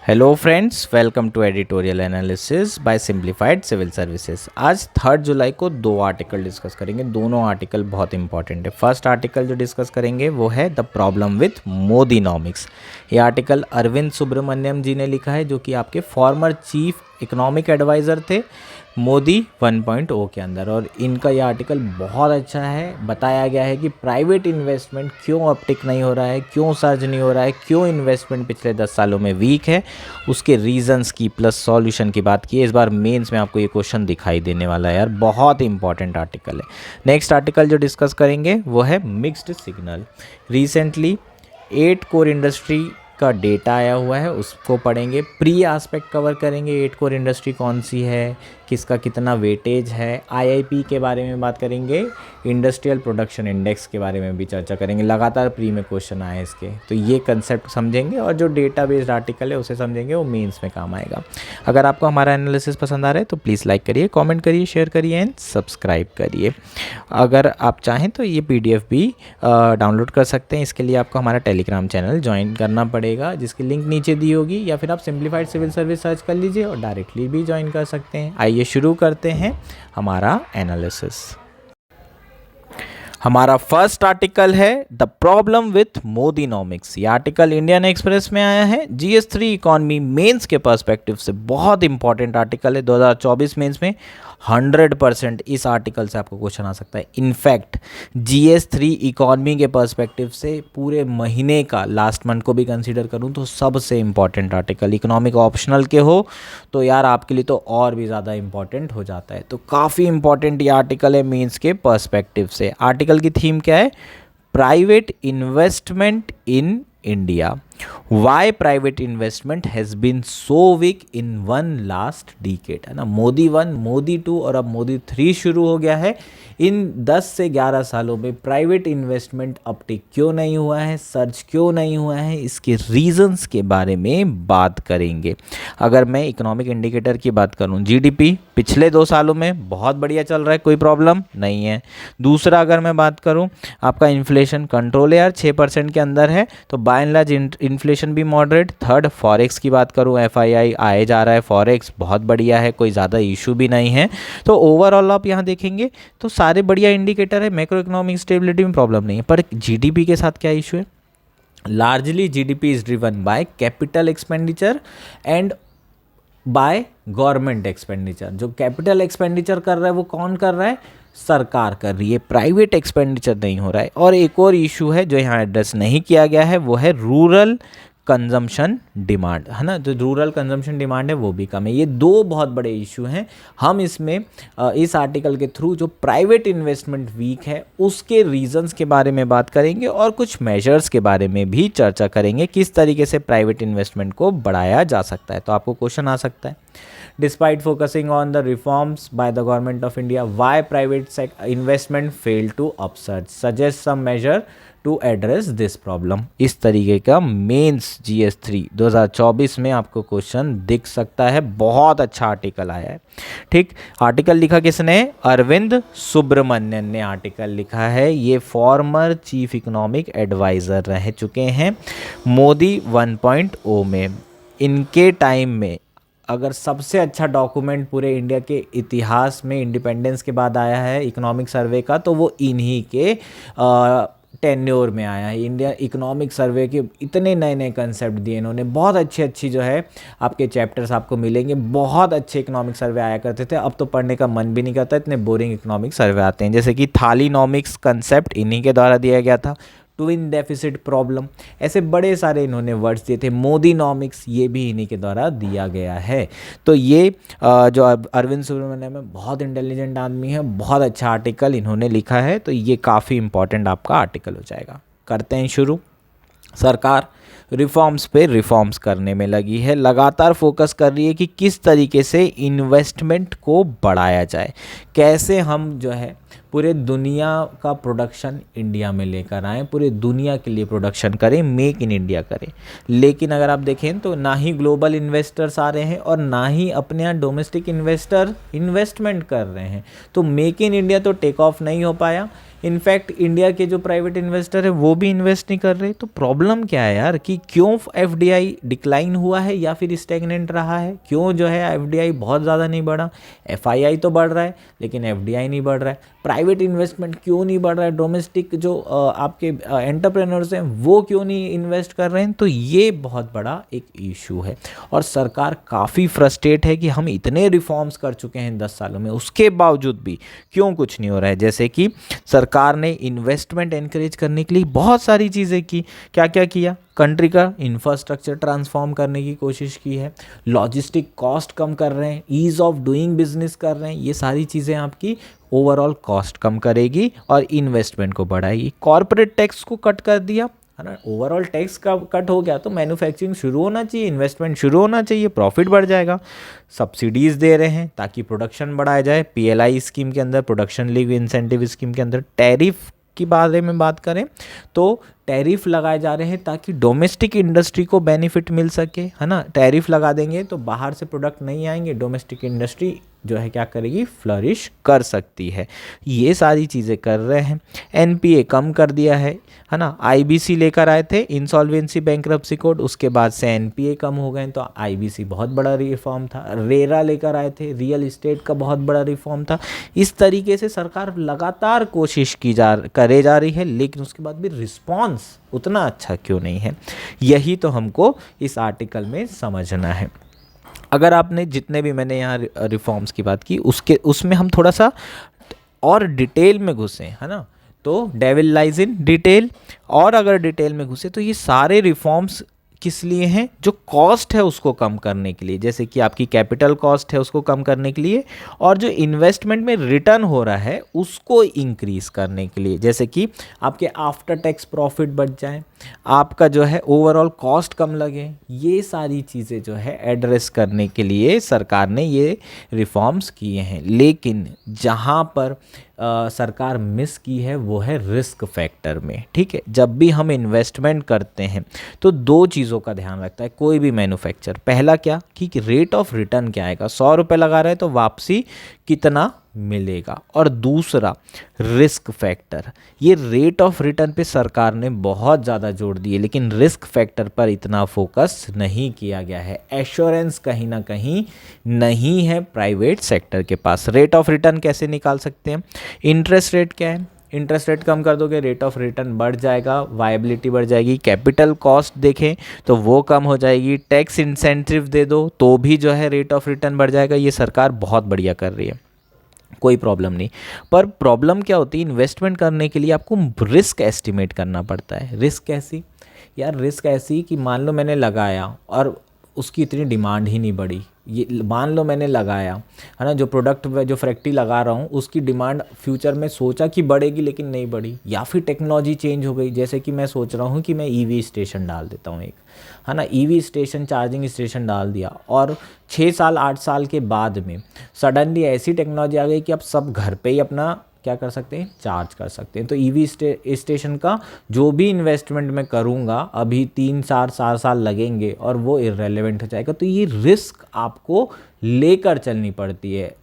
Hello friends, welcome to editorial analysis by simplified civil services. आज 3 जुलाई को 2 article discuss करेंगे। दोनों आर्टिकल बहुत इंपॉर्टेंट है। फर्स्ट आर्टिकल जो डिस्कस करेंगे वो है द प्रॉब्लम विथ मोदीनॉमिक्स। ये आर्टिकल अरविंद सुब्रमण्यम जी ने लिखा है, जो कि आपके फॉर्मर चीफ इकोनॉमिक एडवाइज़र थे मोदी 1.0 के अंदर। और इनका ये आर्टिकल बहुत अच्छा है। बताया गया है कि प्राइवेट इन्वेस्टमेंट क्यों अपटिक नहीं हो रहा है, क्यों सर्ज नहीं हो रहा है, क्यों इन्वेस्टमेंट पिछले 10 सालों में वीक है, उसके रीजंस की प्लस सॉल्यूशन की बात की है। इस बार मेंस में आपको ये क्वेश्चन दिखाई देने वाला है यार, बहुत इंपॉर्टेंट आर्टिकल है। नेक्स्ट आर्टिकल जो डिस्कस करेंगे वो है mixed signal. Recently 8 core industry का डेटा आया हुआ है, उसको पढ़ेंगे। प्री एस्पेक्ट कवर करेंगे, 8 कोर इंडस्ट्री कौन सी है, किसका कितना वेटेज है। आईआईपी के बारे में बात करेंगे, इंडस्ट्रियल प्रोडक्शन इंडेक्स के बारे में भी चर्चा करेंगे। लगातार प्री में क्वेश्चन आए इसके, तो ये कंसेप्ट समझेंगे और जो डेटा बेस्ड आर्टिकल है उसे समझेंगे, वो मेंस में काम आएगा। अगर आपको हमारा एनालिसिस पसंद आ रहा है तो प्लीज़ लाइक करिए, कमेंट करिए, शेयर करिए एंड सब्सक्राइब करिए। अगर आप चाहें तो ये पीडीएफ भी डाउनलोड कर सकते हैं। इसके लिए आपको हमारा टेलीग्राम चैनल ज्वाइन करना पड़ेगा, जिसकी लिंक नीचे दी होगी, या फिर आप सिंप्लीफाइड सिविल सर्विस सर्च कर लीजिए और डायरेक्टली भी ज्वाइन कर सकते हैं। आइए शुरू करते हैं हमारा एनालिसिस। हमारा फर्स्ट आर्टिकल है द प्रॉब्लम विथ मोदीनॉमिक्स। ये आर्टिकल इंडियन एक्सप्रेस में आया है। जीएस3 इकोनॉमी मेंस के पर्सपेक्टिव से बहुत इंपॉर्टेंट आर्टिकल है। 2024 मेंस में 100% इस आर्टिकल से आपको क्वेश्चन आ सकता है। इनफैक्ट जीएस3 इकोनॉमी के पर्सपेक्टिव से पूरे महीने का, लास्ट मंथ को भी कंसीडर करूं तो सबसे इंपॉर्टेंट आर्टिकल। इकोनॉमिक ऑप्शनल के हो तो यार आपके लिए तो और भी ज़्यादा इंपॉर्टेंट हो जाता है। तो काफ़ी इंपॉर्टेंट ये आर्टिकल है मेंस के पर्सपेक्टिव से। आर्टिकल की थीम क्या है? Private investment in India. Why private investment has been so weak in one last decade, है ना। मोदी 1, मोदी 2 और अब मोदी 3 शुरू हो गया है। इन 10 से 11 सालों में प्राइवेट इन्वेस्टमेंट अपटिक क्यों नहीं हुआ है, सर्च क्यों नहीं हुआ है, इसके रीजंस के बारे में बात करेंगे। अगर मैं इकोनॉमिक इंडिकेटर की बात करूं, जीडीपी पिछले 2 सालों में बहुत बढ़िया चल रहा है, कोई प्रॉब्लम नहीं है। दूसरा, अगर मैं बात करूं आपका इन्फ्लेशन कंट्रोल है यार, 6% के अंदर है, तो बाय एंड लार्ज इन्फ्लेशन भी मॉडरेट। थर्ड, फॉरेक्स की बात करूं, एफआईआई आए जा रहा है, फॉरेक्स बहुत बढ़िया है, कोई ज़्यादा इशू भी नहीं है। तो ओवरऑल आप यहाँ देखेंगे तो सारे बढ़िया इंडिकेटर है। मैक्रो इकोनॉमिक स्टेबिलिटी में प्रॉब्लम नहीं है, पर जीडीपी के साथ क्या इशू है? Largely GDP is driven by capital expenditure and by government expenditure. जो कैपिटल एक्सपेंडिचर कर रहा है वो कौन कर रहा है? सरकार कर रही है, प्राइवेट एक्सपेंडिचर नहीं हो रहा है। और एक और इशू है जो यहाँ एड्रेस नहीं किया गया है, वो है रूरल कंजम्पशन डिमांड, है ना। जो रूरल कंजम्पशन डिमांड है वो भी कम है। ये 2 बहुत बड़े इशू हैं। हम इसमें इस आर्टिकल के थ्रू जो प्राइवेट इन्वेस्टमेंट वीक है उसके रीजंस के बारे में बात करेंगे और कुछ मेजर्स के बारे में भी चर्चा करेंगे, किस तरीके से प्राइवेट इन्वेस्टमेंट को बढ़ाया जा सकता है। तो आपको क्वेश्चन आ सकता है, despite focusing on the reforms by the government of India, why private investment fail to upsurge, suggest some measure to address this problem. इस तरीके का मेंस जीएस3 2024 में आपको क्वेश्चन दिख सकता है। बहुत अच्छा आर्टिकल आया है। ठीक, आर्टिकल लिखा किसने? अरविंद सुब्रमण्यन ने आर्टिकल लिखा है। ये फॉर्मर चीफ इकोनॉमिक एडवाइज़र रह चुके हैं मोदी 1.0 में। इनके टाइम में अगर सबसे अच्छा डॉक्यूमेंट पूरे इंडिया के इतिहास में इंडिपेंडेंस के बाद आया है इकोनॉमिक सर्वे का, तो वो इन्हीं के टेन्योर में आया है। इंडिया इकोनॉमिक सर्वे के इतने नए नए कंसेप्ट दिए इन्होंने, बहुत अच्छी जो है आपके चैप्टर्स आपको मिलेंगे। बहुत अच्छे इकोनॉमिक सर्वे आया करते थे, अब तो पढ़ने का मन भी नहीं करता, इतने बोरिंग इकोनॉमिक सर्वे आते हैं। जैसे कि थालीनॉमिक्स कंसेप्ट इन्हीं के द्वारा दिया गया था, ट्विन डेफिसिट प्रॉब्लम, ऐसे बड़े सारे इन्होंने वर्ड्स दिए थे। मोदीनॉमिक्स ये भी इन्हीं के द्वारा दिया गया है। तो ये जो अरविंद सुब्रमण्यम है, बहुत इंटेलिजेंट आदमी है, बहुत अच्छा आर्टिकल इन्होंने लिखा है, तो ये काफ़ी इंपॉर्टेंट आपका आर्टिकल हो जाएगा। करते हैं शुरू। सरकार रिफॉर्म्स पे रिफॉर्म्स करने में लगी है, लगातार फोकस कर रही है कि किस तरीके से इन्वेस्टमेंट को बढ़ाया जाए, कैसे हम जो है पूरे दुनिया का प्रोडक्शन इंडिया में लेकर आएँ, पूरे दुनिया के लिए प्रोडक्शन करें, मेक इन इंडिया करें। लेकिन अगर आप देखें तो ना ही ग्लोबल इन्वेस्टर्स आ रहे हैं और ना ही अपने यहाँ डोमेस्टिक इन्वेस्टर इन्वेस्टमेंट कर रहे हैं। तो मेक इन इंडिया तो टेक ऑफ नहीं हो पाया। इनफैक्ट इंडिया के जो प्राइवेट इन्वेस्टर है वो भी इन्वेस्ट नहीं कर रहे। तो प्रॉब्लम क्या है यार कि क्यों एफडीआई डिक्लाइन हुआ है या फिर स्टेगनेंट रहा है, क्यों जो है एफडीआई बहुत ज़्यादा नहीं बढ़ा। एफआईआई तो बढ़ रहा है लेकिन एफडीआई नहीं बढ़ रहा है। प्राइवेट इन्वेस्टमेंट क्यों नहीं बढ़ रहा है, डोमेस्टिक जो आपके एंटरप्रेन्योर्स हैं वो क्यों नहीं इन्वेस्ट कर रहे हैं। तो ये बहुत बड़ा एक इशू है और सरकार काफ़ी फ्रस्ट्रेट है कि हम इतने रिफॉर्म्स कर चुके हैं 10 सालों में, उसके बावजूद भी क्यों कुछ नहीं हो रहा है। जैसे कि सरकार ने इन्वेस्टमेंट एनकरेज करने के लिए बहुत सारी चीज़ें की। क्या क्या किया, कंट्री का इंफ्रास्ट्रक्चर ट्रांसफॉर्म करने की कोशिश की है, लॉजिस्टिक कॉस्ट कम कर रहे हैं, ईज़ ऑफ डूइंग बिजनेस कर रहे हैं। ये सारी चीज़ें आपकी ओवरऑल कॉस्ट कम करेगी और इन्वेस्टमेंट को बढ़ाएगी। कॉर्पोरेट टैक्स को कट कर दिया है ना, ओवरऑल टैक्स का कट हो गया तो मैन्युफैक्चरिंग शुरू होना चाहिए, इन्वेस्टमेंट शुरू होना चाहिए, प्रॉफिट बढ़ जाएगा। सब्सिडीज़ दे रहे हैं ताकि प्रोडक्शन बढ़ाया जाए, पीएलआई स्कीम के अंदर, प्रोडक्शन लिंक इंसेंटिव स्कीम के अंदर। टैरिफ की बारे में बात करें तो टैरिफ लगाए जा रहे हैं ताकि डोमेस्टिक इंडस्ट्री को बेनिफिट मिल सके, है ना। टैरिफ लगा देंगे तो बाहर से प्रोडक्ट नहीं आएंगे, डोमेस्टिक इंडस्ट्री जो है क्या करेगी, फ्लरिश कर सकती है। ये सारी चीज़ें कर रहे हैं। एनपीए कम कर दिया है ना। आईबीसी लेकर आए थे, इंसॉल्वेंसी बैंक्रप्सी कोड, उसके बाद से एनपीए कम हो गए तो आईबीसी बहुत बड़ा रिफॉर्म था। रेरा लेकर आए थे, रियल इस्टेट का बहुत बड़ा रिफॉर्म था। इस तरीके से सरकार लगातार कोशिश करे जा रही है, लेकिन उसके बाद भी रिस्पॉन्स उतना अच्छा क्यों नहीं है, यही तो हमको इस आर्टिकल में समझना है। अगर आपने जितने भी मैंने यहाँ रिफॉर्म्स की बात की उसमें हम थोड़ा सा और डिटेल में घुसे, है ना, तो डेविल लाइज इन डिटेल। और अगर डिटेल में घुसे तो ये सारे रिफॉर्म्स किस लिए हैं, जो कॉस्ट है उसको कम करने के लिए, जैसे कि आपकी कैपिटल कॉस्ट है उसको कम करने के लिए, और जो इन्वेस्टमेंट में रिटर्न हो रहा है उसको इंक्रीज़ करने के लिए, जैसे कि आपके आफ्टर टैक्स प्रॉफिट बढ़ जाए, आपका जो है ओवरऑल कॉस्ट कम लगे। ये सारी चीज़ें जो है एड्रेस करने के लिए सरकार ने ये रिफॉर्म्स किए हैं। लेकिन जहाँ पर सरकार मिस की है वो है रिस्क फैक्टर में। ठीक है, जब भी हम इन्वेस्टमेंट करते हैं तो दो चीज़ों का ध्यान रखता है कोई भी मैन्युफैक्चर। पहला क्या कि रेट ऑफ रिटर्न क्या आएगा, 100 रुपये लगा रहे हैं तो वापसी कितना मिलेगा, और दूसरा रिस्क फैक्टर। ये रेट ऑफ रिटर्न पे सरकार ने बहुत ज़्यादा जोर दिए लेकिन रिस्क फैक्टर पर इतना फोकस नहीं किया गया है। एश्योरेंस कहीं ना कहीं नहीं है प्राइवेट सेक्टर के पास। रेट ऑफ रिटर्न कैसे निकाल सकते हैं, इंटरेस्ट रेट क्या है, इंटरेस्ट रेट कम कर दोगे रेट ऑफ रिटर्न बढ़ जाएगा, वायबिलिटी बढ़ जाएगी। कैपिटल कॉस्ट देखें तो वो कम हो जाएगी, टैक्स इंसेंटिव दे दो तो भी जो है रेट ऑफ रिटर्न बढ़ जाएगा। ये सरकार बहुत बढ़िया कर रही है, कोई प्रॉब्लम नहीं। पर प्रॉब्लम क्या होती है, इन्वेस्टमेंट करने के लिए आपको रिस्क एस्टिमेट करना पड़ता है। रिस्क कैसी यार, रिस्क ऐसी कि मान लो मैंने लगाया और उसकी इतनी डिमांड ही नहीं बढ़ी। ये मान लो मैंने लगाया, है ना, जो प्रोडक्ट जो फैक्ट्री लगा रहा हूँ उसकी डिमांड फ्यूचर में सोचा कि बढ़ेगी लेकिन नहीं बढ़ी, या फिर टेक्नोलॉजी चेंज हो गई। जैसे कि मैं सोच रहा हूँ कि मैं ईवी स्टेशन डाल देता हूँ एक, है ना, ईवी स्टेशन, चार्जिंग स्टेशन डाल दिया, और 6 साल 8 साल के बाद में सडनली ऐसी टेक्नोलॉजी आ गई कि अब सब घर पे ही अपना क्या कर सकते हैं, चार्ज कर सकते हैं। तो ईवी स्टेशन का जो भी इन्वेस्टमेंट मैं करूँगा अभी 3-4 साल लगेंगे और वो इररेलेवेंट हो जाएगा। तो ये रिस्क आपको लेकर चलनी पड़ती है।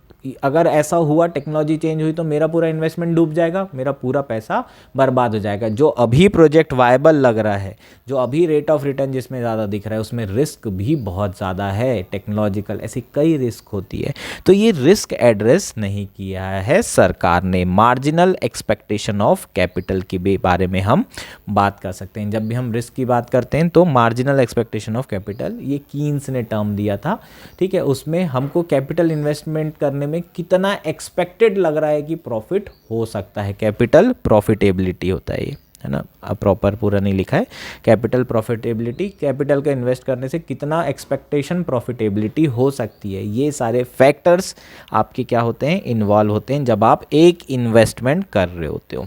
अगर ऐसा हुआ, टेक्नोलॉजी चेंज हुई तो मेरा पूरा इन्वेस्टमेंट डूब जाएगा, मेरा पूरा पैसा बर्बाद हो जाएगा। जो अभी प्रोजेक्ट वायबल लग रहा है, जो अभी रेट ऑफ रिटर्न जिसमें ज़्यादा दिख रहा है, उसमें रिस्क भी बहुत ज़्यादा है, टेक्नोलॉजिकल ऐसी कई रिस्क होती है। तो ये रिस्क एड्रेस नहीं किया है सरकार ने। मार्जिनल एक्सपेक्टेशन ऑफ कैपिटल के बारे में हम बात कर सकते हैं। जब भी हम रिस्क की बात करते हैं तो मार्जिनल एक्सपेक्टेशन ऑफ कैपिटल, ये कीन्स ने टर्म दिया था। ठीक है, उसमें हमको कैपिटल इन्वेस्टमेंट करने में कितना एक्सपेक्टेड लग रहा है कि प्रॉफिट हो सकता है। कैपिटल प्रॉफिटेबिलिटी होता है ये, है ना, प्रॉपर पूरा नहीं लिखा है। कैपिटल प्रॉफिटेबिलिटी, कैपिटल का इन्वेस्ट करने से कितना एक्सपेक्टेशन प्रॉफिटेबिलिटी हो सकती है। ये सारे फैक्टर्स आपके क्या होते हैं, इन्वॉल्व होते हैं जब आप एक इन्वेस्टमेंट कर रहे होते हो।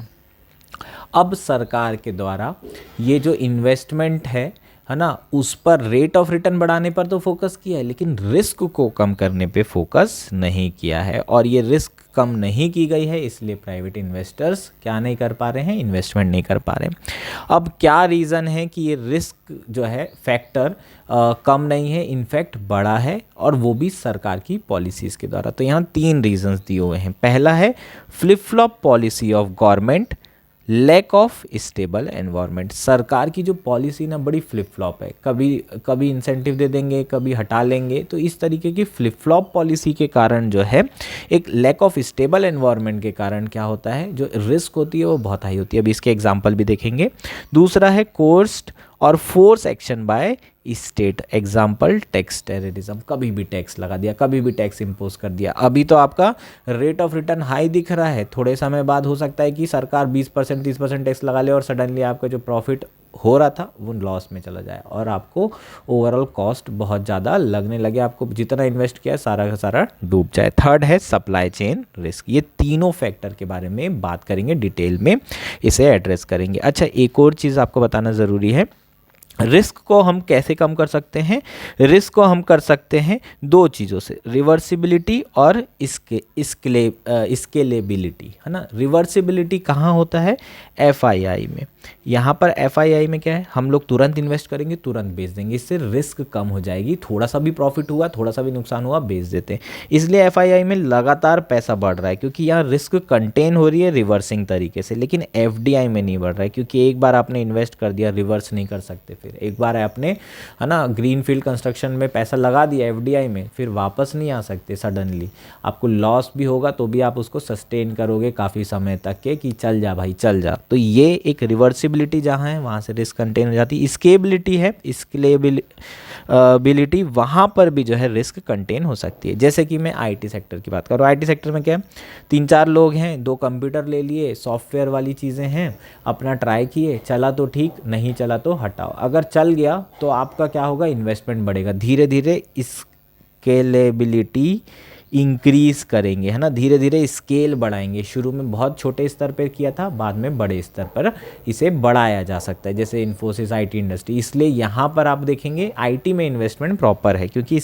अब सरकार के द्वारा ये जो इन्वेस्टमेंट है है ना, उस पर रेट ऑफ रिटर्न बढ़ाने पर तो फोकस किया है, लेकिन रिस्क को कम करने पे फोकस नहीं किया है। और ये रिस्क कम नहीं की गई है, इसलिए प्राइवेट इन्वेस्टर्स क्या नहीं कर पा रहे हैं, इन्वेस्टमेंट नहीं कर पा रहे हैं। अब क्या रीज़न है कि ये रिस्क जो है फैक्टर कम नहीं है, इनफैक्ट बड़ा है, और वो भी सरकार की पॉलिसीज़ के द्वारा। तो यहाँ 3 रीजंस दिए हुए हैं। पहला है flip flop policy of government, lack of stable environment. सरकार की जो पॉलिसी ना बड़ी फ्लिप फ्लॉप है, कभी कभी इंसेंटिव दे देंगे, कभी हटा लेंगे। तो इस तरीके की फ्लिप फ्लॉप पॉलिसी के कारण जो है, एक लैक ऑफ स्टेबल एनवायरनमेंट के कारण क्या होता है, जो रिस्क होती है वो बहुत हाई होती है। अभी इसके एग्जाम्पल भी देखेंगे। दूसरा है कोर्स्ड और force action by state, example tax terrorism, कभी भी टैक्स लगा दिया, कभी भी टैक्स इम्पोज कर दिया। अभी तो आपका रेट ऑफ रिटर्न हाई दिख रहा है, थोड़े समय बाद हो सकता है कि सरकार 20% 30% टैक्स लगा ले और सडनली आपका जो प्रॉफिट हो रहा था वो लॉस में चला जाए और आपको ओवरऑल कॉस्ट बहुत ज़्यादा लगने लगे, आपको जितना इन्वेस्ट किया सारा का सारा डूब जाए। थर्ड है सप्लाई चेन रिस्क। ये तीनों फैक्टर के बारे में बात करेंगे, डिटेल में इसे एड्रेस करेंगे। अच्छा, एक और चीज़ आपको बताना ज़रूरी है, रिस्क को हम कैसे कम कर सकते हैं। रिस्क को हम कर सकते हैं 2 चीज़ों से, रिवर्सिबिलिटी और स्केलेबिलिटी, है ना। रिवर्सिबिलिटी कहाँ होता है, एफआईआई में। यहाँ पर एफआईआई में क्या है, हम लोग तुरंत इन्वेस्ट करेंगे, तुरंत बेच देंगे, इससे रिस्क कम हो जाएगी। थोड़ा सा भी प्रॉफिट हुआ, थोड़ा सा भी नुकसान हुआ, बेच देते हैं। इसलिए एफआईआई में लगातार पैसा बढ़ रहा है, क्योंकि यहाँ रिस्क कंटेन हो रही है रिवर्सिंग तरीके से। लेकिन एफडीआई में नहीं बढ़ रहा है, क्योंकि एक बार आपने इन्वेस्ट कर दिया, रिवर्स नहीं कर सकते। फिर एक बार आपने, है ना, ग्रीन फील्ड कंस्ट्रक्शन में पैसा लगा दिया एफडीआई में, फिर वापस नहीं आ सकते सडनली। आपको लॉस भी होगा तो भी आप उसको सस्टेन करोगे काफ़ी समय तक के, कि चल जा भाई चल जा। तो ये एक रिवर्सिबिलिटी जहाँ है वहाँ से रिस्क कंटेन हो जाती है। स्केबिलिटी है, स्केलेबिलिटी, वहाँ पर भी जो है रिस्क कंटेन हो सकती है। जैसे कि मैं आईटी सेक्टर की बात करूँ, आईटी सेक्टर में क्या है, 3-4 लोग हैं, 2 कंप्यूटर ले लिए, सॉफ्टवेयर वाली चीज़ें हैं, अपना ट्राई किए, चला तो ठीक, नहीं चला तो हटाओ। अगर चल गया तो आपका क्या होगा, इन्वेस्टमेंट बढ़ेगा, धीरे धीरे स्केलेबिलिटी इंक्रीज करेंगे, है ना, धीरे धीरे स्केल बढ़ाएंगे। शुरू में बहुत छोटे स्तर पर किया था, बाद में बड़े स्तर पर इसे बढ़ाया जा सकता है, जैसे इन्फोसिस आईटी इंडस्ट्री। इसलिए यहाँ पर आप देखेंगे आईटी में इन्वेस्टमेंट प्रॉपर है, क्योंकि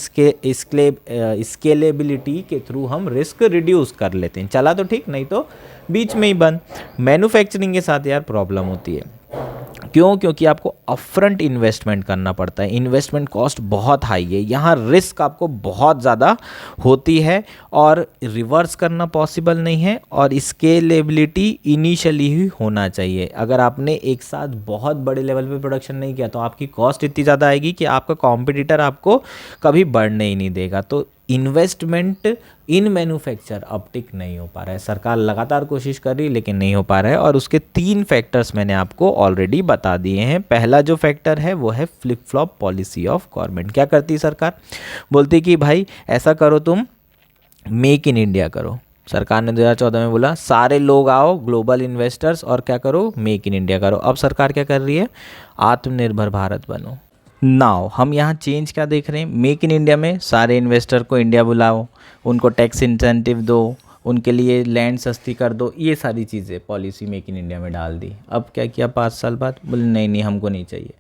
स्केलेबिलिटी के थ्रू हम रिस्क रिड्यूस कर लेते हैं। चला तो ठीक, नहीं तो बीच में ही बंद। मैन्युफैक्चरिंग के साथ यार प्रॉब्लम होती है। क्यों? क्योंकि आपको अपफ्रंट इन्वेस्टमेंट करना पड़ता है, इन्वेस्टमेंट कॉस्ट बहुत हाई है, यहाँ रिस्क आपको बहुत ज़्यादा होती है और रिवर्स करना पॉसिबल नहीं है। और स्केलेबिलिटी इनिशियली ही होना चाहिए। अगर आपने एक साथ बहुत बड़े लेवल पे प्रोडक्शन नहीं किया तो आपकी कॉस्ट इतनी ज़्यादा आएगी कि आपका कॉम्पिटिटर आपको कभी बढ़ने ही नहीं देगा। तो इन्वेस्टमेंट इन मैन्युफैक्चर अब टिक नहीं हो पा रहा है। सरकार लगातार कोशिश कर रही है लेकिन नहीं हो पा रहा है, और उसके 3 फैक्टर्स मैंने आपको ऑलरेडी बता दिए हैं। पहला जो फैक्टर है वो है flip flop policy of government. क्या करती है सरकार, बोलती कि भाई ऐसा करो, तुम मेक इन इंडिया करो। सरकार ने 2014 में बोला सारे लोग आओ ग्लोबल इन्वेस्टर्स और क्या करो, मेक इन इंडिया करो। अब सरकार क्या कर रही है, आत्मनिर्भर भारत बनो। नाउ हम यहाँ चेंज क्या देख रहे हैं, मेक इन इंडिया में सारे इन्वेस्टर को इंडिया बुलाओ, उनको टैक्स इंसेंटिव दो, उनके लिए लैंड सस्ती कर दो, ये सारी चीज़ें पॉलिसी मेक इन इंडिया में डाल दी। अब क्या किया 5 साल बाद, बोले नहीं नहीं हमको नहीं चाहिए,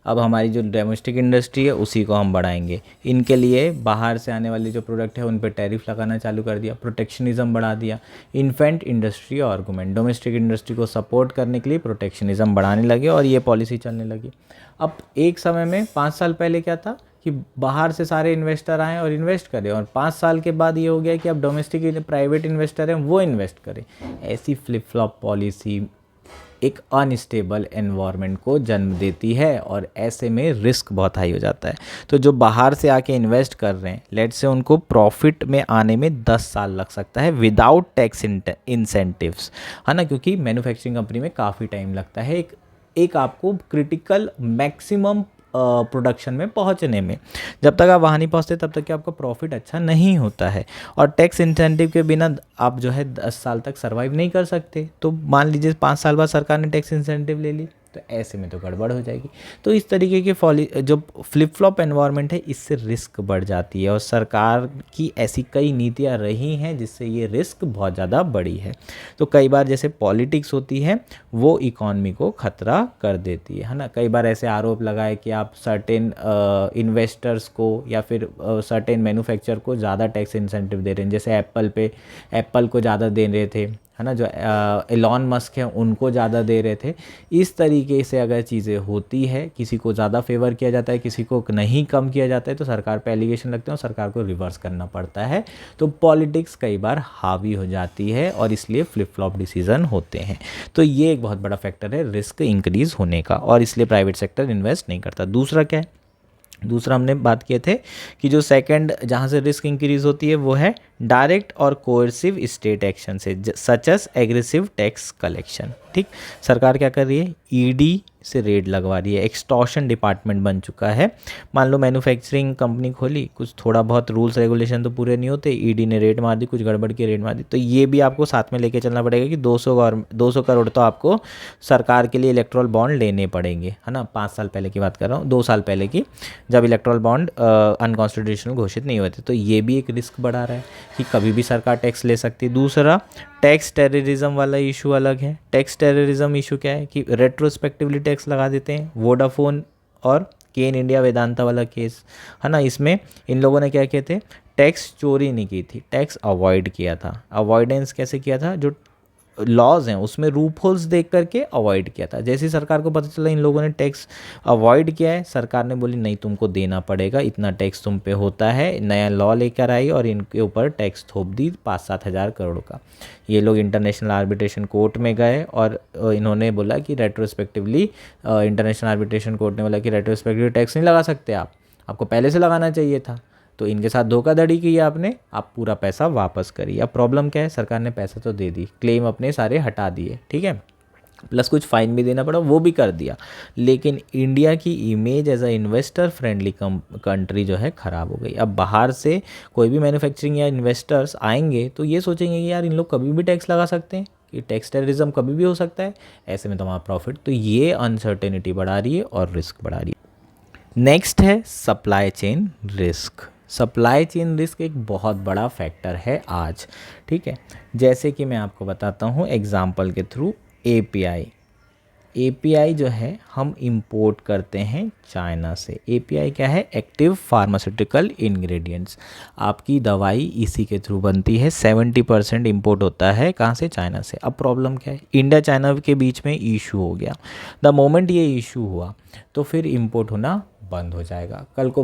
अब हमारी जो डोमेस्टिक इंडस्ट्री है उसी को हम बढ़ाएंगे। इनके लिए बाहर से आने वाली जो प्रोडक्ट है उन पर टैरिफ लगाना चालू कर दिया, प्रोटेक्शनिज्म बढ़ा दिया। Infant industry argument, domestic industry को सपोर्ट करने के लिए प्रोटेक्शनिज्म बढ़ाने लगे और ये पॉलिसी चलने लगी। अब एक समय में 5 साल पहले क्या था कि बाहर से सारे इन्वेस्टर आएँ और इन्वेस्ट करें, और 5 साल के बाद ये हो गया कि अब डोमेस्टिक प्राइवेट इन्वेस्टर हैं वो इन्वेस्ट करें। ऐसी फ्लिप फ्लॉप पॉलिसी एक अनस्टेबल एनवायरनमेंट को जन्म देती है और ऐसे में रिस्क बहुत हाई हो जाता है। तो जो बाहर से आके इन्वेस्ट कर रहे हैं, लेट से उनको प्रॉफिट में आने में 10 साल लग सकता है विदाउट टैक्स इंसेंटिव्स, है ना, क्योंकि मैन्युफैक्चरिंग कंपनी में काफ़ी टाइम लगता है एक आपको क्रिटिकल मैक्सिमम प्रोडक्शन में पहुंचने में। जब तक आप वहाँ नहीं पहुँचते तब तक कि आपका प्रॉफिट अच्छा नहीं होता है, और टैक्स इंसेंटिव के बिना आप जो है 10 साल तक सर्वाइव नहीं कर सकते। तो मान लीजिए 5 साल बाद सरकार ने टैक्स इंसेंटिव ले ली, तो ऐसे में तो गड़बड़ हो जाएगी। तो इस तरीके के जो फ्लिप फ्लॉप एनवायरनमेंट है, इससे रिस्क बढ़ जाती है और सरकार की ऐसी कई नीतियाँ रही हैं जिससे ये रिस्क बहुत ज़्यादा बड़ी है। तो कई बार जैसे पॉलिटिक्स होती है वो इकॉनमी को खतरा कर देती है ना। कई बार ऐसे आरोप लगाए कि आप सर्टेन इन्वेस्टर्स को या फिर सर्टेन मैन्युफैक्चर को ज़्यादा टैक्स इंसेंटिव दे रहे हैं, जैसे एप्पल को ज़्यादा दे रहे थे, है ना, जो एलॉन मस्क हैं उनको ज़्यादा दे रहे थे। इस तरीके से अगर चीज़ें होती है, किसी को ज़्यादा फेवर किया जाता है, किसी को नहीं कम किया जाता है, तो सरकार पे एलिगेशन लगते हैं और सरकार को रिवर्स करना पड़ता है। तो पॉलिटिक्स कई बार हावी हो जाती है और इसलिए फ्लिप फ्लॉप डिसीजन होते हैं। तो ये एक बहुत बड़ा फैक्टर है रिस्क इंक्रीज होने का, और इसलिए प्राइवेट सेक्टर इन्वेस्ट नहीं करता। दूसरा क्या है? दूसरा हमने बात किए थे कि जो सेकंड जहाँ से रिस्क इंक्रीज होती है वो है डायरेक्ट और कोर्सिव स्टेट एक्शन से, such as aggressive tax collection. ठीक, सरकार क्या कर रही है? ईडी से रेड लगवा रही है, एक्सटॉर्शन डिपार्टमेंट बन चुका है। मान लो मैन्युफैक्चरिंग कंपनी खोली, कुछ थोड़ा बहुत रूल्स रेगुलेशन तो पूरे नहीं होते, ईडी ने रेड मार दी, कुछ गड़बड़ की रेड मार दी, तो ये भी आपको साथ में लेके चलना पड़ेगा कि 200 करोड़ तो आपको सरकार के लिए इलेक्ट्रल बॉन्ड लेने पड़ेंगे, है ना। 5 साल पहले की बात कर रहा हूँ, 2 साल पहले की, जब इलेक्ट्रल बॉन्ड अनकॉन्स्टिट्यूशनल घोषित नहीं हुए थे। तो ये भी एक रिस्क बढ़ा रहा है कि कभी भी सरकार टैक्स ले सकती है। दूसरा, टैक्स टेररिज्म वाला इशू अलग है। टैक्स टेररिज्म इशू क्या है कि रेट्रोस्पेक्टिवली टैक्स लगा देते हैं। वोडाफोन और केन इंडिया वेदांता वाला केस, है ना, इसमें इन लोगों ने क्या किए थे? टैक्स चोरी नहीं की थी, टैक्स अवॉइड किया था। अवॉइडेंस कैसे किया था? जो लॉज हैं उसमें रूप होल्स देख करके अवॉइड किया था। जैसे सरकार को पता चला इन लोगों ने टैक्स अवॉइड किया है, सरकार ने बोली नहीं तुमको देना पड़ेगा, इतना टैक्स तुम पे होता है। नया लॉ लेकर आई और इनके ऊपर टैक्स थोप दी 5-7 हज़ार करोड़ का। ये लोग इंटरनेशनल आर्बिट्रेशन कोर्ट में गए और इन्होंने बोला कि रेट्रोस्पेक्टिवली, इंटरनेशनल आर्बिट्रेशन कोर्ट ने बोला कि रेट्रोस्पेक्टिवली टैक्स नहीं लगा सकते आपको पहले से लगाना चाहिए था। तो इनके साथ धोखाधड़ी की आपने, आप पूरा पैसा वापस करिए। अब प्रॉब्लम क्या है? सरकार ने पैसा तो दे दी, क्लेम अपने सारे हटा दिए, ठीक है, प्लस कुछ फाइन भी देना पड़ा, वो भी कर दिया, लेकिन इंडिया की image as a investor friendly country जो है ख़राब हो गई। अब बाहर से कोई भी मैन्युफैक्चरिंग या इन्वेस्टर्स आएंगे तो ये सोचेंगे कि यार इन लोग कभी भी टैक्स लगा सकते हैं, कि टैक्स टेररिज्म कभी भी हो सकता है, ऐसे में तो हमारा प्रॉफिट। तो ये अनसर्टेनिटी बढ़ा रही है और रिस्क बढ़ा रही है। नेक्स्ट है supply chain risk. Supply chain risk एक बहुत बड़ा फैक्टर है आज, ठीक है। जैसे कि मैं आपको बताता हूँ एग्जांपल के थ्रू, एपीआई जो है हम इंपोर्ट करते हैं चाइना से। एपीआई क्या है? Active pharmaceutical ingredients. आपकी दवाई इसी के थ्रू बनती है। 70% इंपोर्ट होता है कहाँ से? चाइना से। अब प्रॉब्लम क्या है? इंडिया चाइना के बीच में इशू हो गया। द मोमेंट ये इशू हुआ तो फिर इंपोर्ट होना बंद हो जाएगा। कल को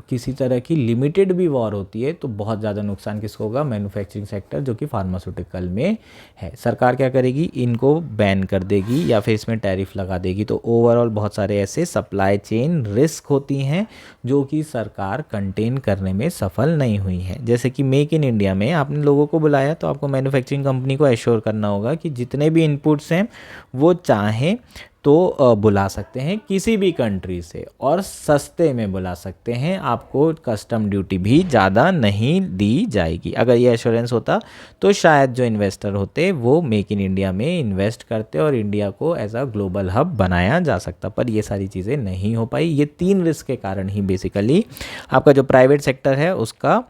किसी तरह की लिमिटेड भी वॉर होती है तो बहुत ज़्यादा नुकसान किसको होगा? मैन्युफैक्चरिंग सेक्टर जो कि फार्मास्यूटिकल में है। सरकार क्या करेगी? इनको बैन कर देगी या फिर इसमें टैरिफ लगा देगी। तो ओवरऑल बहुत सारे ऐसे सप्लाई चेन रिस्क होती हैं जो कि सरकार कंटेन करने में सफल नहीं हुई है। जैसे कि मेक इन इंडिया में आपने लोगों को बुलाया तो आपको मैन्युफैक्चरिंग कंपनी को एश्योर करना होगा कि जितने भी इनपुट्स हैं वो चाहें तो बुला सकते हैं किसी भी कंट्री से और सस्ते में बुला सकते हैं, आपको कस्टम ड्यूटी भी ज़्यादा नहीं दी जाएगी। अगर ये एश्योरेंस होता तो शायद जो इन्वेस्टर होते वो मेक इन इंडिया में इन्वेस्ट करते और इंडिया को एज अ ग्लोबल हब बनाया जा सकता, पर ये सारी चीज़ें नहीं हो पाई। ये 3 रिस्क के कारण ही बेसिकली आपका जो प्राइवेट सेक्टर है उसका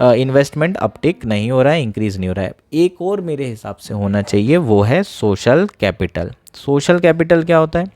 इन्वेस्टमेंट अपटिक नहीं हो रहा है, इंक्रीज़ नहीं हो रहा है। एक और मेरे हिसाब से होना चाहिए, वो है सोशल कैपिटल। सोशल कैपिटल क्या होता है?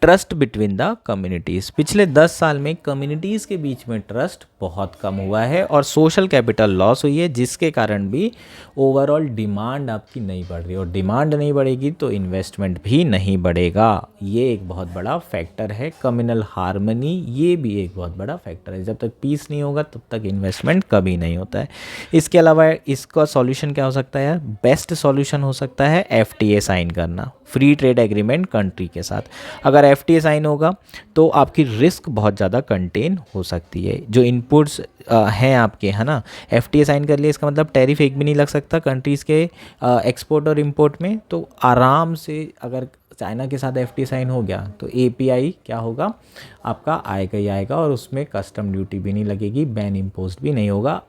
Trust between the communities. पिछले 10 साल में कम्युनिटीज़ के बीच में ट्रस्ट बहुत कम हुआ है और सोशल कैपिटल लॉस हुई है, जिसके कारण भी ओवरऑल डिमांड आपकी नहीं बढ़ रही, और डिमांड नहीं बढ़ेगी तो इन्वेस्टमेंट भी नहीं बढ़ेगा। ये एक बहुत बड़ा फैक्टर है। कम्युनल हार्मनी, ये भी एक बहुत बड़ा फैक्टर है। जब तक पीस नहीं होगा तब तक इन्वेस्टमेंट कभी नहीं होता है। इसके अलावा इसका सॉल्यूशन क्या हो सकता है? बेस्ट सॉल्यूशन हो सकता है एफटीए साइन करना, फ्री ट्रेड एग्रीमेंट कंट्री के साथ। अगर एफटीए साइन होगा तो आपकी रिस्क बहुत ज़्यादा कंटेन हो सकती है। जो इनपुट्स हैं आपके, है ना, एफटीए साइन कर लिए, इसका मतलब टैरिफ एक भी नहीं लग सकता कंट्रीज़ के एक्सपोर्ट और इंपोर्ट में। तो आराम से अगर चाइना के साथ एफटीए साइन हो गया तो एपीआई क्या होगा? आपका आएगा ही आएगा और उसमें कस्टम ड्यूटी भी नहीं लगेगी, बैन इम्पोज भी नहीं होगा।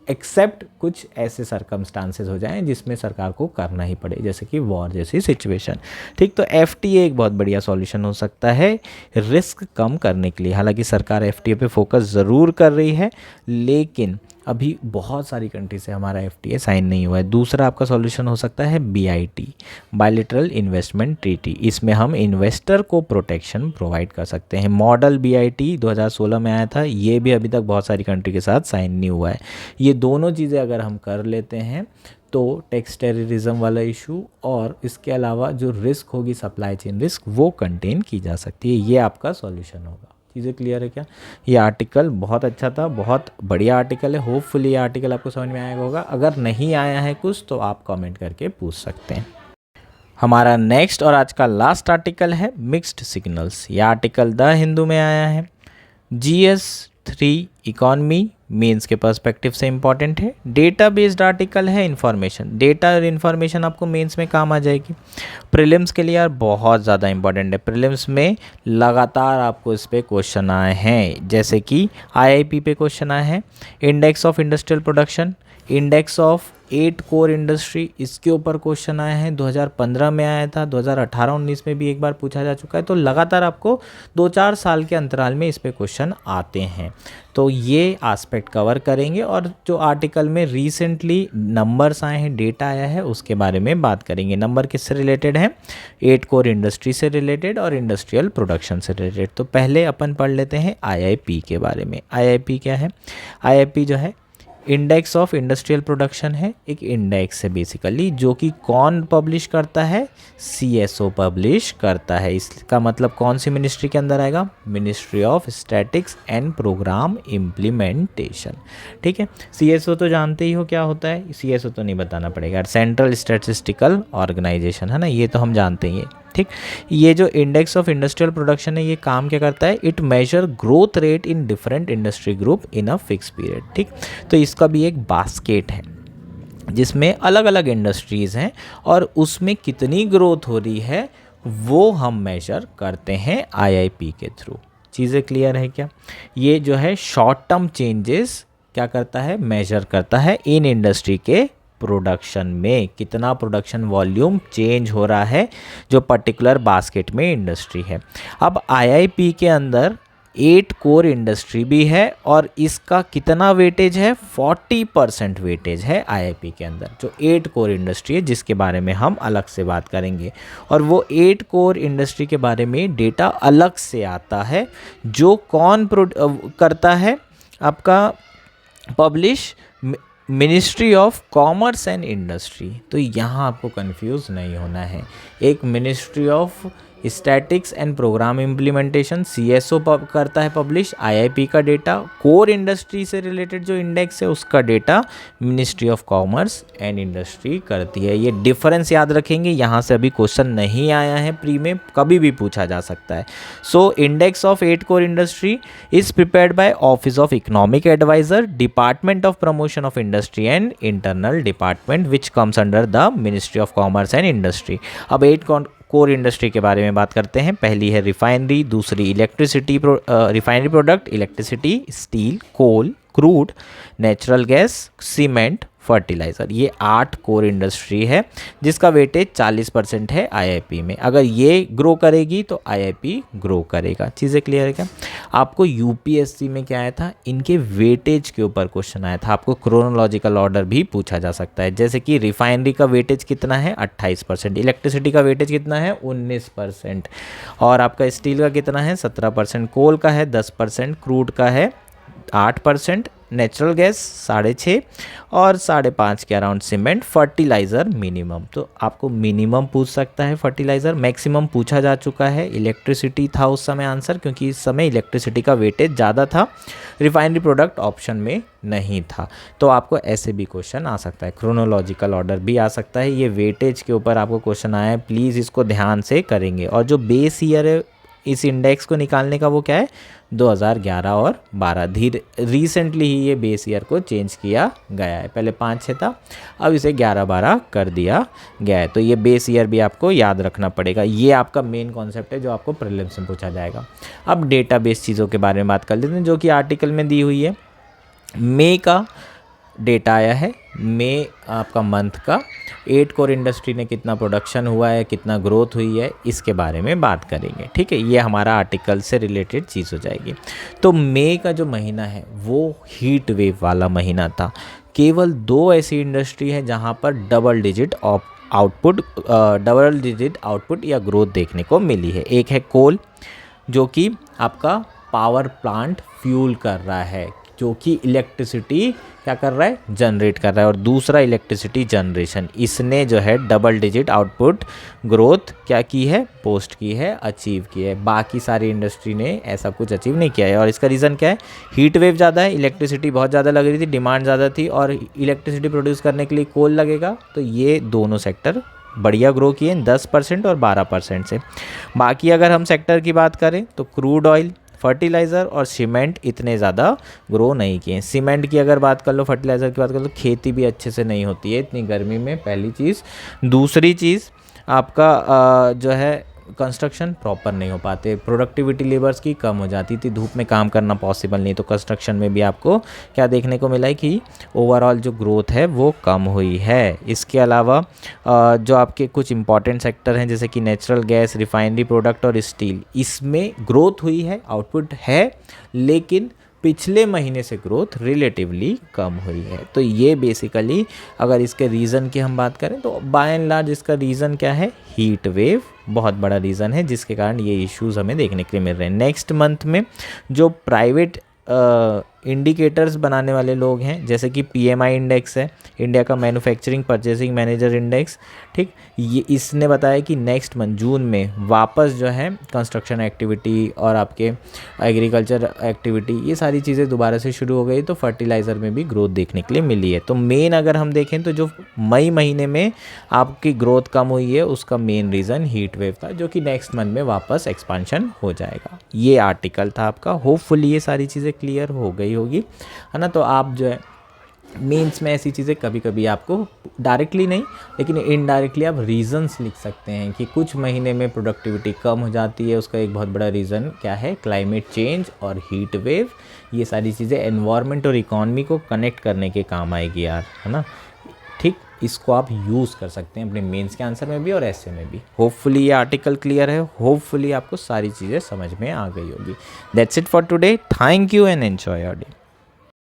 एक्सेप्ट कुछ ऐसे सरकमस्टांसेस हो जाएं जिसमें सरकार को करना ही पड़े, जैसे कि वॉर जैसी सिचुएशन। ठीक, तो एफटीए एक बहुत बढ़िया सॉल्यूशन हो सकता है रिस्क कम करने के लिए। हालांकि सरकार एफटीए पे फोकस ज़रूर कर रही है, लेकिन अभी बहुत सारी कंट्री से हमारा एफटीए साइन नहीं हुआ है। दूसरा आपका सॉल्यूशन हो सकता है बीआईटी, बायलैटरल इन्वेस्टमेंट ट्रीटी। इसमें हम इन्वेस्टर को प्रोटेक्शन प्रोवाइड कर सकते हैं। मॉडल बीआईटी 2016 में आया था, ये भी अभी तक बहुत सारी कंट्री के साथ साइन नहीं हुआ है। ये दोनों चीज़ें अगर हम कर लेते हैं तो टैक्स टेररिज्म वाला इशू और इसके अलावा जो रिस्क होगी सप्लाई चेन रिस्क, वो कंटेन की जा सकती है। ये आपका सॉल्यूशन होगा। चीज़ें क्लियर है क्या? ये आर्टिकल बहुत अच्छा था, बहुत बढ़िया आर्टिकल है। होपफुली ये आर्टिकल आपको समझ में आया होगा। अगर नहीं आया है कुछ तो आप कमेंट करके पूछ सकते हैं। हमारा नेक्स्ट और आज का लास्ट आर्टिकल है मिक्स्ड सिग्नल्स। ये आर्टिकल द हिंदू में आया है। GS3 इकॉनमी मेंस के पर्सपेक्टिव से इंपॉर्टेंट है। डेटा बेस्ड आर्टिकल है, इंफॉर्मेशन, डेटा और इन्फॉर्मेशन आपको मेंस में काम आ जाएगी। प्रीलिम्स के लिए यार बहुत ज़्यादा इंपॉर्टेंट है। प्रीलिम्स में लगातार आपको इस पे क्वेश्चन आए हैं, जैसे कि IIP पे क्वेश्चन आए हैं, index of industrial production, index of 8 core industry, इसके ऊपर क्वेश्चन आए हैं। 2015 में आया था, 2018-19 में भी एक बार पूछा जा चुका है। तो लगातार आपको 2-4 साल के अंतराल में इस पे क्वेश्चन आते हैं। तो ये एस्पेक्ट कवर करेंगे और जो आर्टिकल में रिसेंटली नंबर्स आए हैं, डेटा आया है, उसके बारे में बात करेंगे। नंबर किससे रिलेटेड है? 8 कोर इंडस्ट्री से रिलेटेड और इंडस्ट्रियल प्रोडक्शन से रिलेटेड। तो पहले अपन पढ़ लेते हैं IIP के बारे में। IIP क्या है? IIP जो है इंडेक्स ऑफ इंडस्ट्रियल प्रोडक्शन है, एक इंडेक्स है बेसिकली, जो कि कौन पब्लिश करता है? CSO पब्लिश करता है। इसका मतलब कौन सी मिनिस्ट्री के अंदर आएगा? Ministry of statics and programme implementation. ठीक है, CSO तो जानते ही हो क्या होता है, CSO तो नहीं बताना पड़ेगा। सेंट्रल स्टैटिस्टिकल ऑर्गेनाइजेशन है ना, ये तो हम जानते ही हैं। ठीक, ये जो इंडेक्स ऑफ इंडस्ट्रियल प्रोडक्शन है, ये काम क्या करता है? It measure growth rate in different industry group in a fix period. ठीक, तो इसका भी एक बास्केट है जिसमें अलग अलग इंडस्ट्रीज़ हैं और उसमें कितनी ग्रोथ हो रही है वो हम मेजर करते हैं IIP के थ्रू। चीज़ें क्लियर है क्या? ये जो है शॉर्ट टर्म चेंजेस क्या करता है? मेजर करता है इन इंडस्ट्री के प्रोडक्शन में, कितना प्रोडक्शन वॉल्यूम चेंज हो रहा है जो पर्टिकुलर बास्केट में इंडस्ट्री है। अब IIP के अंदर 8 कोर इंडस्ट्री भी है और इसका कितना वेटेज है? 40% वेटेज है IIP के अंदर, जो 8 कोर इंडस्ट्री है, जिसके बारे में हम अलग से बात करेंगे। और वो 8 कोर इंडस्ट्री के बारे में डेटा अलग से आता है, जो कौन करता है? आपका publish ministry of commerce and industry. तो यहाँ आपको कंफ्यूज नहीं होना है। एक ministry of statics and programme implementation CSO करता है पब्लिश IIP का डेटा। कोर इंडस्ट्री से रिलेटेड जो इंडेक्स है उसका data ministry of commerce and industry करती है। ये डिफरेंस याद रखेंगे, यहाँ से अभी क्वेश्चन नहीं आया है प्री में, कभी भी पूछा जा सकता है। So index of 8 core industry is prepared by office of economic adviser, department of promotion of industry and internal department which comes under the ministry of commerce and industry. अब 8 कोर इंडस्ट्री के बारे में बात करते हैं। पहली है refinery, दूसरी electricity, refinery product, electricity, steel, coal, crude, natural gas, cement, fertiliser. ये 8 कोर इंडस्ट्री है जिसका वेटेज 40% है IIP में। अगर ये ग्रो करेगी तो IIP ग्रो करेगा। चीज़ें क्लियर है क्या? आपको UPSC में क्या आया था? इनके वेटेज के ऊपर क्वेश्चन आया था। आपको क्रोनोलॉजिकल ऑर्डर भी पूछा जा सकता है, जैसे कि रिफाइनरी का वेटेज कितना है? 28%, इलेक्ट्रिसिटी का वेटेज कितना है? 19%, और आपका स्टील का कितना है? 17%, कोल का है 10%, क्रूड का है 8%, नेचुरल गैस 6.5% और 5.5 के अराउंड सीमेंट। फर्टिलाइज़र मिनिमम, तो आपको मिनिमम पूछ सकता है, फर्टिलाइज़र मैक्सिमम पूछा जा चुका है। इलेक्ट्रिसिटी था उस समय आंसर, क्योंकि इस समय इलेक्ट्रिसिटी का वेटेज ज़्यादा था, रिफाइनरी प्रोडक्ट ऑप्शन में नहीं था। तो आपको ऐसे भी क्वेश्चन आ सकता है, क्रोनोलॉजिकल ऑर्डर भी आ सकता है। ये वेटेज के ऊपर आपको क्वेश्चन आया है, प्लीज़ इसको ध्यान से करेंगे। और जो बेस ईयर है इस इंडेक्स को निकालने का, वो क्या है? 2011 और 12। रिसेंटली ही ये बेस ईयर को चेंज किया गया है। पहले 5-6 था, अब इसे 11-12 कर दिया गया है। तो ये बेस ईयर भी आपको याद रखना पड़ेगा। ये आपका मेन कॉन्सेप्ट है जो आपको प्रीलिम्स में पूछा जाएगा। अब डेटाबेस चीज़ों के बारे में बात कर लेते हैं, जो कि आर्टिकल में दी हुई है। मई का डेटा आया है मई आपका मंथ का, 8 कोर इंडस्ट्री ने कितना प्रोडक्शन हुआ है, कितना ग्रोथ हुई है, इसके बारे में बात करेंगे। ठीक है, ये हमारा आर्टिकल से रिलेटेड चीज़ हो जाएगी। तो मई का जो महीना है वो हीट वेव वाला महीना था। केवल 2 ऐसी इंडस्ट्री है जहाँ पर डबल डिजिट आउटपुट या ग्रोथ देखने को मिली है। एक है कोल, जो कि आपका पावर प्लांट फ्यूल कर रहा है, जो कि इलेक्ट्रिसिटी क्या कर रहा है, जनरेट कर रहा है। और दूसरा इलेक्ट्रिसिटी जनरेशन, इसने जो है डबल डिजिट आउटपुट ग्रोथ क्या की है, पोस्ट की है, अचीव की है। बाकी सारी इंडस्ट्री ने ऐसा कुछ अचीव नहीं किया है। और इसका रीज़न क्या है, हीट वेव ज़्यादा है, इलेक्ट्रिसिटी बहुत ज़्यादा लग रही थी, डिमांड ज़्यादा थी, और इलेक्ट्रिसिटी प्रोड्यूस करने के लिए कोल लगेगा। तो ये दोनों सेक्टर बढ़िया ग्रो किए 10% और 12% से। बाकी अगर हम सेक्टर की बात करें तो क्रूड ऑयल, फर्टिलाइज़र और सीमेंट इतने ज़्यादा ग्रो नहीं किए। सीमेंट की अगर बात कर लो, फर्टिलाइज़र की बात कर लो, खेती भी अच्छे से नहीं होती है इतनी गर्मी में, पहली चीज़। दूसरी चीज़ आपका जो है कंस्ट्रक्शन प्रॉपर नहीं हो पाते, प्रोडक्टिविटी लेबर्स की कम हो जाती थी, धूप में काम करना पॉसिबल नहीं। तो कंस्ट्रक्शन में भी आपको क्या देखने को मिला है कि ओवरऑल जो ग्रोथ है वो कम हुई है। इसके अलावा जो आपके कुछ इंपॉर्टेंट सेक्टर हैं जैसे कि नेचुरल गैस, रिफाइनरी प्रोडक्ट और स्टील, इसमें ग्रोथ हुई है, आउटपुट है, लेकिन पिछले महीने से ग्रोथ रिलेटिवली कम हुई है। तो ये बेसिकली अगर इसके रीज़न की हम बात करें तो बाय एंड लार्ज इसका रीज़न क्या है, हीट वेव बहुत बड़ा रीज़न है जिसके कारण ये इश्यूज़ हमें देखने के लिए मिल रहे हैं। नेक्स्ट मंथ में जो प्राइवेट इंडिकेटर्स बनाने वाले लोग हैं जैसे कि PMI इंडेक्स है, इंडिया का मैन्युफैक्चरिंग परचेसिंग मैनेजर इंडेक्स, ठीक, ये इसने बताया कि नेक्स्ट मंथ जून में वापस जो है कंस्ट्रक्शन एक्टिविटी और आपके एग्रीकल्चर एक्टिविटी ये सारी चीज़ें दोबारा से शुरू हो गई। तो फर्टिलाइज़र में भी ग्रोथ देखने के लिए मिली है। तो मेन अगर हम देखें तो जो मई महीने में आपकी ग्रोथ कम हुई है उसका मेन रीज़न हीट वेव था, जो कि नेक्स्ट मंथ में वापस एक्सपांशन हो जाएगा। ये आर्टिकल था आपका, होपफुली ये सारी चीज़ें क्लियर हो गई होगी, है ना। तो आप जो है मेंस में ऐसी चीज़ें कभी कभी आपको डायरेक्टली नहीं लेकिन इनडायरेक्टली आप रीजंस लिख सकते हैं कि कुछ महीने में प्रोडक्टिविटी कम हो जाती है, उसका एक बहुत बड़ा रीज़न क्या है, क्लाइमेट चेंज और हीट वेव। ये सारी चीज़ें एनवायरनमेंट और इकॉनमी को कनेक्ट करने के काम आएगी यार, है ना। ठीक, इसको आप यूज़ कर सकते हैं अपने मेंस के आंसर में भी और ऐसे में भी। होपफुली ये आर्टिकल क्लियर है, होपफुली आपको सारी चीज़ें समझ में आ गई होगी। That's it for today, thank you and enjoy your day.